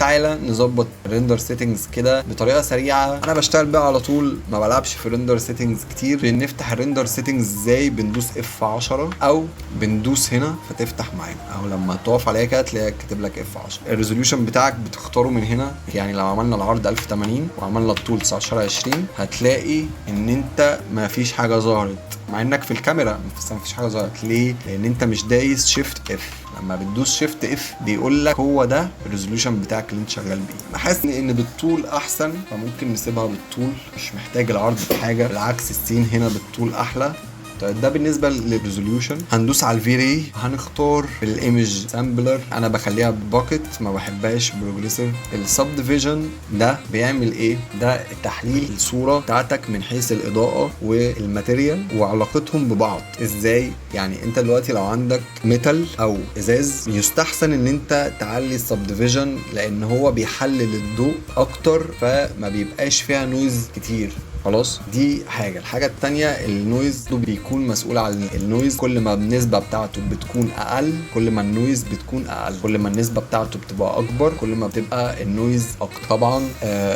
تعالى نظبط ريندر سيتنجز كده بطريقه سريعه. انا بشتغل بقى على طول، ما بلعبش في ريندر سيتنجز كتير. بنفتح الريندر سيتنجز ازاي؟ بندوس F10 او بندوس هنا فتفتح معانا، او لما تقف عليها كده تلاقيها كاتب لك F10. الريزوليوشن بتاعك بتختاره من هنا. يعني لو عملنا العرض 1080 وعملنا الطول 1920 هتلاقي ان انت ما فيش حاجه ظهرت، مع انك في الكاميرا ما فيش حاجه ظهرت. ليه؟ لان انت مش دايس شيفت اف. لما بتدوس شيفت اف بيقول لك هو ده الريزوليوشن بتاعك اللي انت شغال بيه. بحس ان بالطول احسن، فممكن نسيبها بالطول، مش محتاج العرض في حاجه. بالعكس السين هنا بالطول احلى. طيب ده بالنسبه للريزوليوشن. هندوس على الفيري، هنختار الايمج سامبلر. انا بخليها باكت، ما بحبهاش بروجريسيف. السب ديفيجن ده بيعمل ايه؟ ده تحليل الصوره بتاعتك من حيث الاضاءه والماتيريال وعلاقتهم ببعض. ازاي؟ يعني انت دلوقتي لو عندك ميتال او ازاز يستحسن ان انت تعلي السب ديفيجن، لان هو بيحلل الضوء اكتر فما بيبقاش فيها نويز كتير. خلاص، دي حاجه. الحاجه التانية النويز بيكون مسؤول عن النويز. كل ما النسبه بتاعته بتكون اقل كل ما النويز بتكون اقل. كل ما النسبه بتاعته بتبقى اكبر كل ما بتبقى النويز اكتر. طبعا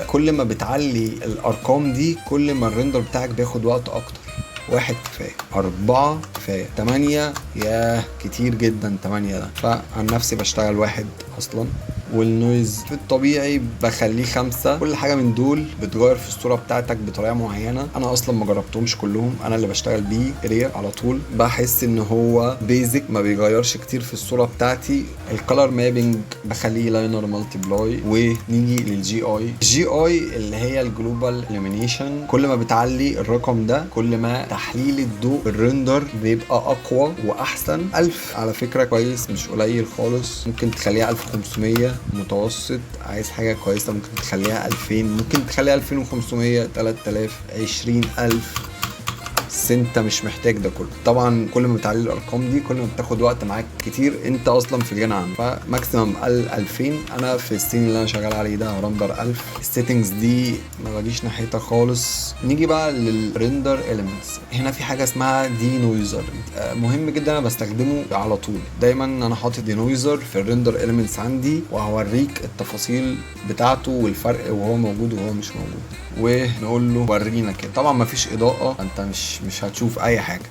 كل ما بتعلي الارقام دي كل ما الريندر بتاعك بياخد وقت اكتر. 1 كفايه، 4 كفايه، 8 ياه كتير جدا 8 ده. فعن نفسي بشتغل 1 اصلا. والنويز في الطبيعي بخليه 5. كل حاجه من دول بتغير في الصوره بتاعتك بطريقه معينه. انا اصلا ما جربتهمش كلهم، انا اللي بشتغل بيه رير على طول. بحس ان هو بيزك ما بيغيرش كتير في الصوره بتاعتي. الكالر مابينج بخليه لاينر مالتي بلاي. ونيجي للجي اي. الجي اي اللي هي الجلوبال اليمينيشن. كل ما بتعلي الرقم ده كل ما تحليل الضوء الريندر بيبقى اقوى واحسن. 1000 على فكره كويس، مش قليل خالص. ممكن تخليها 1500 متوسط. عايز حاجه كويسه ممكن تخليها 2000، ممكن تخليها 2500، 3000، 20000. بس انت مش محتاج ده كله. طبعا كل ما بتعلي الارقام دي كل ما بتاخد وقت معاك كتير، انت اصلا في الغنى عنه. فماكسيمم 2000. انا في السين اللي انا شغال عليه ده رندر 1000. السيتنجز دي ما باجيش ناحيتها خالص. نيجي بقى للريندر اليمنتس. هنا في حاجه اسمها دي نويزر، مهم جدا، انا بستخدمه على طول. دايما انا حاطط دي نويزر في الريندر اليمنتس عندي، وهوريك التفاصيل بتاعته والفرق وهو موجود وهو مش موجود. ونقول له ورينا كده. طبعا مفيش اضاءه، انت مش هتشوف اي حاجه.